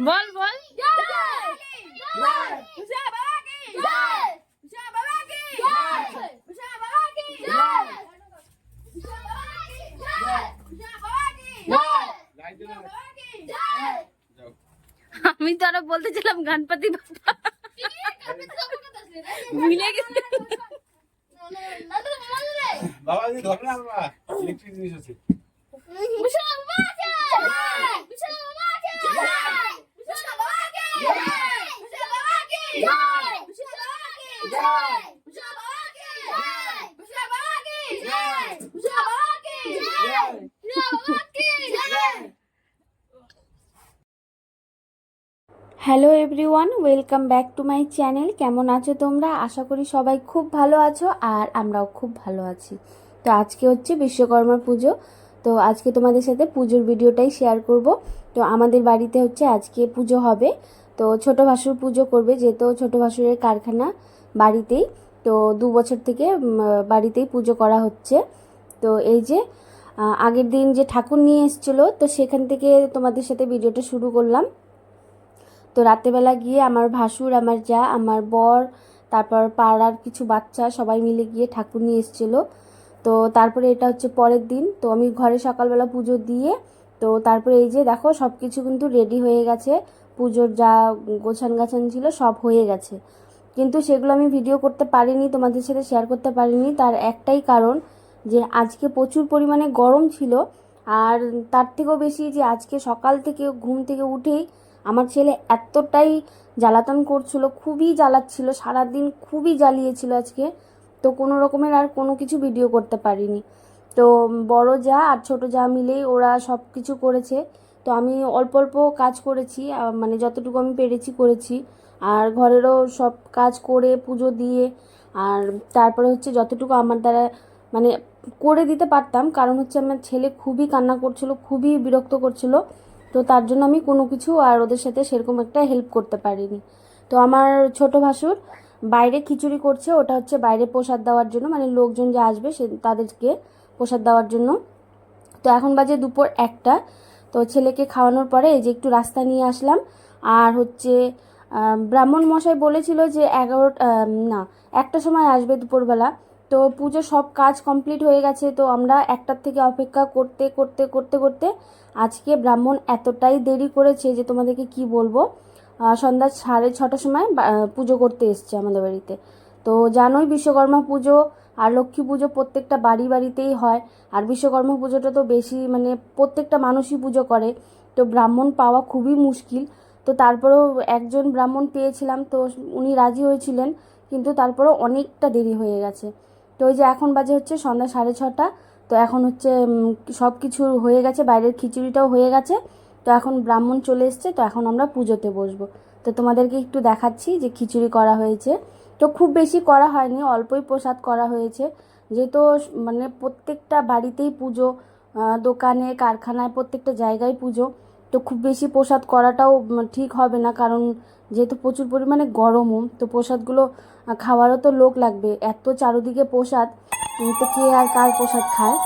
বল বল। আমি তো আরো বলতেছিলাম গণপতি বাপ্পা ভুলে গেছি। বাবা তুমি ধরো না বাবা, ইলেকট্রিক জিনিস আছে। Hello everyone, welcome back to my channel. কেমন আছো তোমরা? আশা করি সবাই খুব ভালো আছো আর আমরাও খুব ভালো আছি। তো আজকে হচ্ছে বিশ্বকর্মা পুজো। তো আজকে তোমাদের সাথে পুজোর ভিডিওটাই শেয়ার করব। তো আমাদের বাড়িতে হচ্ছে আজকে পুজো হবে। তো ছোটো ভাসুর পুজো করবে, যেহেতু ছোটো ভাসুরের কারখানা বাড়িতেই। তো 2 বছর থেকে বাড়িতেই পুজো করা হচ্ছে। তো এই যে আগের দিন যে ঠাকুর নিয়ে এসেছিলো, তো সেখান থেকে তোমাদের সাথে ভিডিওটা শুরু করলাম। তো রাত্রেবেলা গিয়ে আমার ভাসুর, আমার যা, আমার বর, তারপর পাড়ার কিছু বাচ্চা সবাই মিলে গিয়ে ঠাকুর নিয়ে এসেছিলো। তো তারপরে এটা হচ্ছে পরের দিন। তো আমি ঘরে সকালবেলা পুজো দিয়ে, তো তারপরে এই যে দেখো সব কিছু কিন্তু রেডি হয়ে গেছে। পুজোর যা গোছান গাছান ছিল সব হয়ে গেছে, কিন্তু সেগুলো আমি ভিডিও করতে পারিনি, তোমাদের সাথে শেয়ার করতে পারিনি। তার একটাই কারণ যে আজকে প্রচুর পরিমাণে গরম ছিল, আর তার থেকেও বেশি যে আজকে সকাল থেকে ঘুম থেকে উঠেই আমার ছেলে এতটাই জ্বালাতন করছিল, খুবই জ্বালাচ্ছিল, সারাদিন খুবই জ্বালিয়েছিল আজকে। তো কোনো রকমের আর কোনো কিছু ভিডিও করতে পারিনি। তো বড় যা আর ছোট যা মিলেই ওরা সব কিছু করেছে। তো আমি অল্প অল্প কাজ করেছি, মানে যতটুকু আমি পেরেছি করেছি। আর ঘরেরও সব কাজ করে পুজো দিয়ে, আর তারপরে হচ্ছে যতটুকু আমার দ্বারা মানে করে দিতে পারতাম, কারণ হচ্ছে আমার ছেলে খুবই কান্না করছিল, খুবই বিরক্ত করছিল। তো তার জন্য আমি কোনো কিছু আর ওদের সাথে সেরকম একটা হেল্প করতে পারিনি। তো আমার ছোট ভাসুর বাইরে খিচুড়ি করছে, ওটা হচ্ছে বাইরে প্রসাদ দেওয়ার জন্য, মানে লোকজন যে আসবে সে তাদেরকে প্রসাদ দেওয়ার জন্য। তো এখন বাজে দুপুর 1টা। তো ছেলেকে খাওয়ানোর পরে এই যে একটু রাস্তা নিয়ে আসলাম। আর হচ্ছে ব্রাহ্মণ মশাই বলেছিল যে 11টা না 1টার সময় আসবে দুপুরবেলা। তো পুজো সব কাজ কমপ্লিট হয়ে গেছে। তো আমরা 1টার থেকে অপেক্ষা করতে করতে করতে করতে আজকে ব্রাহ্মণ এতটাই দেরি করেছে যে তোমাদেরকে কি বলবো। সন্ধ্যা 6:30টার সময় পুজো করতে এসছে আমাদের বাড়িতে। তো জানোই বিশ্বকর্মা পুজো আর লক্ষ্মী পুজো প্রত্যেকটা বাড়ি বাড়িতেই হয়। আর বিশ্বকর্মা পুজোটা তো বেশি মানে প্রত্যেকটা মানুষই পুজো করে। তো ব্রাহ্মণ পাওয়া খুবই মুশকিল। তো তারপরেও একজন ব্রাহ্মণ পেয়েছিলাম, তো উনি রাজি হয়েছিলেন, কিন্তু তারপরেও অনেকটা দেরি হয়ে গেছে। তো ওই যে এখন বাজে হচ্ছে সন্ধ্যা 6:30। তো এখন হচ্ছে সব কিছু হয়ে গেছে, বাইরের খিচুড়িটাও হয়ে গেছে। তো এখন ব্রাহ্মণ চলে এসছে, তো এখন আমরা পুজোতে বসবো। তো তোমাদেরকে একটু দেখাচ্ছি যে খিচুড়ি করা হয়েছে। তো খুব বেশি করা হয়নি, অল্পই প্রসাদ করা হয়েছে, যেহেতু মানে প্রত্যেকটা বাড়িতেই পুজো, দোকানে কারখানায় প্রত্যেকটা জায়গায় পুজো। তো খুব বেশি প্রসাদ করাটাও ঠিক হবে না, কারণ যেহেতু প্রচুর পরিমাণে গরমও, তো প্রসাদগুলো খাওয়ারও তো লোক লাগবে। এত চারিদিকে প্রসাদ, তো কে আর কার প্রসাদ খায়।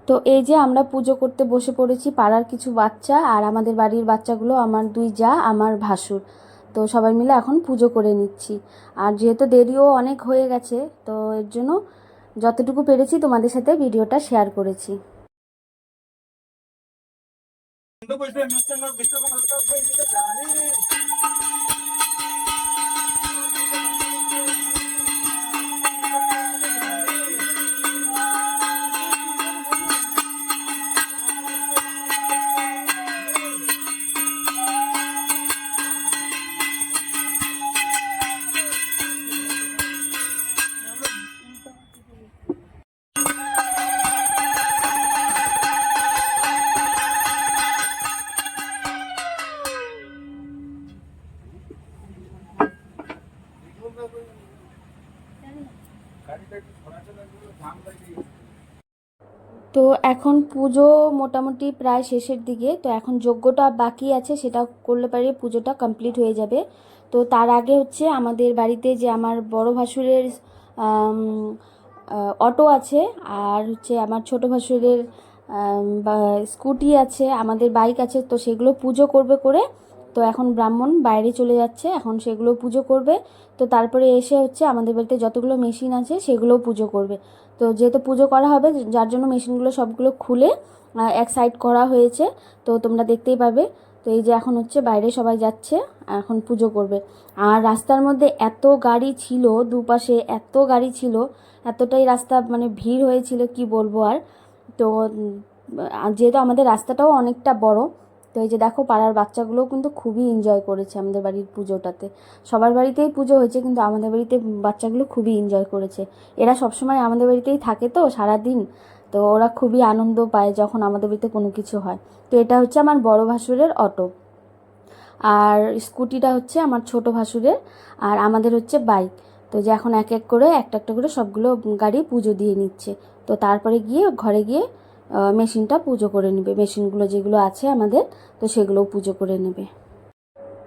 তো এই যে আমরা পুজো করতে বসে পড়েছি, পাড়ার কিছু বাচ্চা আর আমাদের বাড়ির বাচ্চাগুলো, আমার 2 জা, আমার ভাসুর। তো সবাই মিলে এখন পুজো করে নিচ্ছি। আর যেহেতু দেরিও অনেক হয়ে গেছে, তো এর জন্য যতটুকু পেরেছি তোমাদের সাথে ভিডিওটা শেয়ার করেছি। তো এখন পুজো মোটামুটি প্রায় শেষের দিকে। তো এখন যজ্ঞটা বাকি আছে, সেটা করলে পারে পুজোটা কমপ্লিট হয়ে যাবে। তো তার আগে হচ্ছে আমাদের বাড়িতে যে আমার বড় ভাসুরের অটো আছে, আর হচ্ছে আমার ছোট ভাসুরের স্কুটি আছে, আমাদের বাইক আছে, তো সেগুলো পুজো করবে করে। তো এখন ব্রাহ্মণ বাইরে চলে যাচ্ছে, এখন সেগুলো পুজো করবে। তো তারপরে এসে হচ্ছে আমাদের বাড়িতে যতগুলো মেশিন আছে সেগুলোও পুজো করবে। তো যেহেতু পুজো করা হবে, যার জন্য মেশিনগুলো সবগুলো খুলে এক সাইড করা হয়েছে, তো তোমরা দেখতেই পাবে। তো এই যে এখন হচ্ছে বাইরে সবাই যাচ্ছে, এখন পুজো করবে। আর রাস্তার মধ্যে এত গাড়ি ছিল, দুপাশে এত গাড়ি ছিল, এতটাই রাস্তা মানে ভিড় হয়েছিল কি বলবো আর। তো যেহেতু আমাদের রাস্তাটাও অনেকটা বড়, তো এই যে দেখো পাড়ার বাচ্চাগুলোও কিন্তু খুবই এনজয় করেছে আমাদের বাড়ির পুজোটাতে। সবার বাড়িতেই পুজো হয়েছে, কিন্তু আমাদের বাড়িতে বাচ্চাগুলো খুবই এনজয় করেছে। এরা সবসময় আমাদের বাড়িতেই থাকে তো সারাদিন, তো ওরা খুবই আনন্দ পায় যখন আমাদের বাড়িতে কোনো কিছু হয়। তো এটা হচ্ছে আমার বড় ভাসুরের অটো, আর স্কুটিটা হচ্ছে আমার ছোট ভাসুরের, আর আমাদের হচ্ছে বাইক। তো যে এখন এক এক করে একটা একটা করে সবগুলো গাড়ি পুজো দিয়ে নিচ্ছে। তো তারপরে গিয়ে ঘরে গিয়ে মেশিনটা পুজো করে নেবে, মেশিনগুলো যেগুলো আছে আমাদের, তো সেগুলোও পুজো করে নেবে।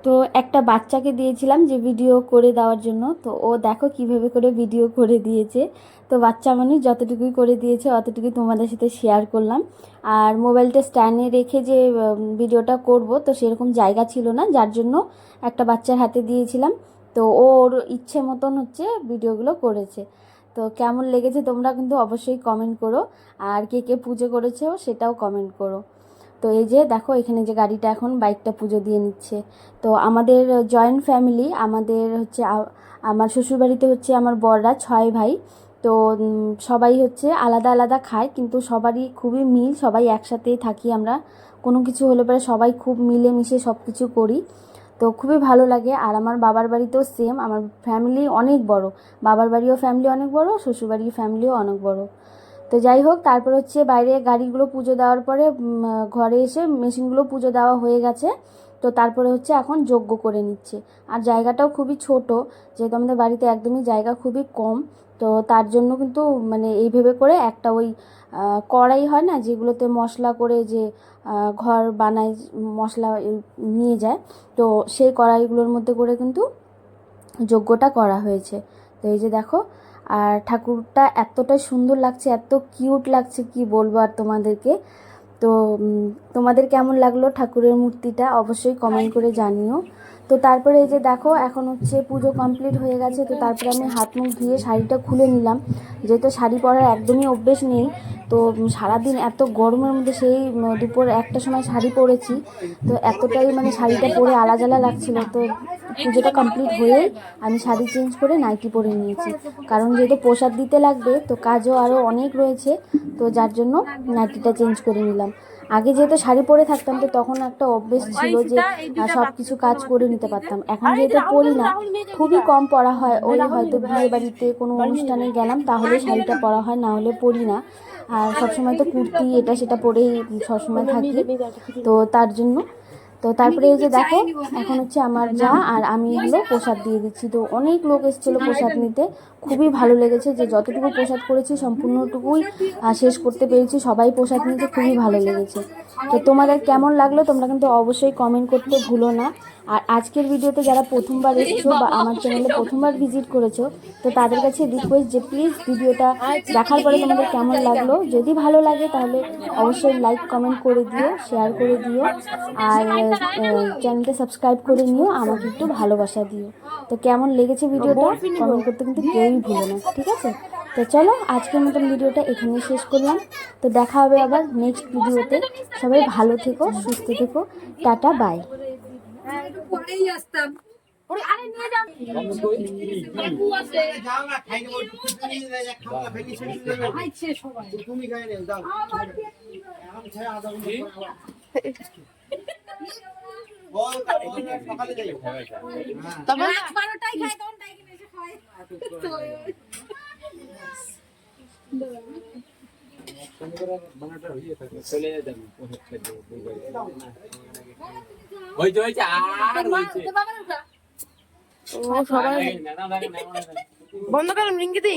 তো একটা বাচ্চাকে দিয়েছিলাম যে ভিডিও করে দেওয়ার জন্য, তো ও দেখো কিভাবে করে ভিডিও করে দিয়েছে। তো বাচ্চা মানুষ যতটুকুই করে দিয়েছে অতটুকুই তোমাদের সাথে শেয়ার করলাম। আর মোবাইলটা স্ট্যান্ডে রেখে যে ভিডিওটা করব, তো সেরকম জায়গা ছিল না, যার জন্য একটা বাচ্চার হাতে দিয়েছিলাম। তো ওর ইচ্ছে মতন হচ্ছে ভিডিওগুলো করেছে। তো কেমন লেগেছে তোমরা কিন্তু অবশ্যই কমেন্ট করো, আর কে কে পুজো করেছো সেটাও কমেন্ট করো। তো এই যে দেখো এখানে যে গাড়িটা এখন বাইকটা পুজো দিয়ে নিচ্ছে। তো আমাদের জয়েন্ট ফ্যামিলি, আমাদের হচ্ছে আমার শ্বশুরবাড়িতে হচ্ছে আমার বড়রা 6 ভাই। তো সবাই হচ্ছে আলাদা আলাদা খায়, কিন্তু সবারই খুবই মিল, সবাই একসাথেই থাকি আমরা। কোনো কিছু হলে পরে সবাই খুব মিলেমিশে সব কিছু করি, তো খুবই ভালো লাগে। আর আমার বাবার বাড়িতেও সেম, আমার ফ্যামিলি অনেক বড়, বাবার বাড়িও ফ্যামিলি অনেক বড়, শ্বশুরবাড়ির ফ্যামিলিও অনেক বড়। তো যাই হোক, তারপর হচ্ছে বাইরে গাড়িগুলো পুজো দেওয়ার পরে ঘরে এসে মেশিনগুলো পুজো দেওয়া হয়ে গেছে। তো তারপরে হচ্ছে এখন যজ্ঞ করে নিচ্ছে। আর জায়গাটাও খুবই ছোট, যেহেতু আমাদের বাড়িতে একদমই জায়গা খুবই কম, তো তার জন্য কিন্তু মানে এই ভেবে করে একটা ওই কড়াই হয় না যেগুলোতে মশলা করে যে ঘর বানায়, মশলা নিয়ে যায়, তো সেই কড়াইগুলোর মধ্যে করে কিন্তু যজ্ঞটা করা হয়েছে। তো এই যে দেখো, আর ঠাকুরটা এতটাই সুন্দর লাগছে, এত কিউট লাগছে কি বলবো আর তোমাদেরকে। তো তোমাদের কেমন লাগলো ঠাকুরের মূর্তিটা অবশ্যই কমেন্ট করে জানিও। তো তারপরে এই যে দেখো এখন হচ্ছে পুজো কমপ্লিট হয়ে গেছে। তো তারপরে আমি হাত মুখ ধুয়ে শাড়িটা খুলে নিলাম, যেহেতু শাড়ি পরার একদমই অভ্যেস নেই। তো সারাদিন এত গরমের মধ্যে সেই দুপুর 1টার সময় শাড়ি পরেছি, তো এতটাই মানে শাড়িটা পরে আলাদা লাগছিল। তো পুজোটা কমপ্লিট হয়েই আমি শাড়ি চেঞ্জ করে নাইটি পরে নিয়েছি, কারণ যেহেতু প্রসাদ দিতে লাগবে, তো কাজও আরও অনেক রয়েছে, তো যার জন্য নাইটিটা চেঞ্জ করে নিলাম। আগে যেহেতু শাড়ি পরে থাকতাম, তো তখন একটা অভ্যেস ছিল যে সব কিছু কাজ করে নিতে পারতাম। এখন যেহেতু পরি না, খুবই কম পরা হয়, ওই হয়তো বিয়ে বাড়িতে কোনো অনুষ্ঠানে গেলাম তাহলে শাড়িটা পরা হয়, না হলে পরি না। আর সবসময় তো কুর্তি এটা সেটা পরেই সবসময় থাকি, তো তার জন্য। তো তারপরে এই যে দেখো এখন হচ্ছে আমার যা আর আমি হলো প্রসাদ দিয়ে দিচ্ছি। তো অনেক লোক এসেছিলো প্রসাদ নিতে, খুবই ভালো লেগেছে যে যতটুকু প্রসাদ করেছি সম্পূর্ণটুকুই শেষ করতে পেরেছি, সবাই প্রসাদ নিতে খুবই ভালো লেগেছে। তো তোমাদের কেমন লাগলো তোমরা কিন্তু অবশ্যই কমেন্ট করতে ভুলো না। আর আজকের ভিডিওতে যারা প্রথমবার এসেছো বা আমার চ্যানেলে প্রথমবার ভিজিট করেছো, তো তাদের কাছে রিকোয়েস্ট যে প্লিজ ভিডিওটা দেখার পরে তোমাদের কেমন লাগলো, যদি ভালো লাগে তাহলে অবশ্যই লাইক কমেন্ট করে দিও, শেয়ার করে দিও, আর চ্যানেলটা সাবস্ক্রাইব করে নিও, আমাকে একটু ভালোবাসা দিও। তো কেমন লেগেছে ভিডিওটা কমেন্ট করতে কিন্তু কেউই ভুলো না, ঠিক আছে? তো চলো আজকের মতন ভিডিওটা এখানেই শেষ করলাম। তো দেখা হবে আবার নেক্সট ভিডিওতে। সবাই ভালো থেকো, সুস্থ থেকো, টাটা, বাই। সকালে যাই তবে 12টায় খাই, তখন টাইকে এসে খাই। বন্ধ করেন রিঙ্গিতি।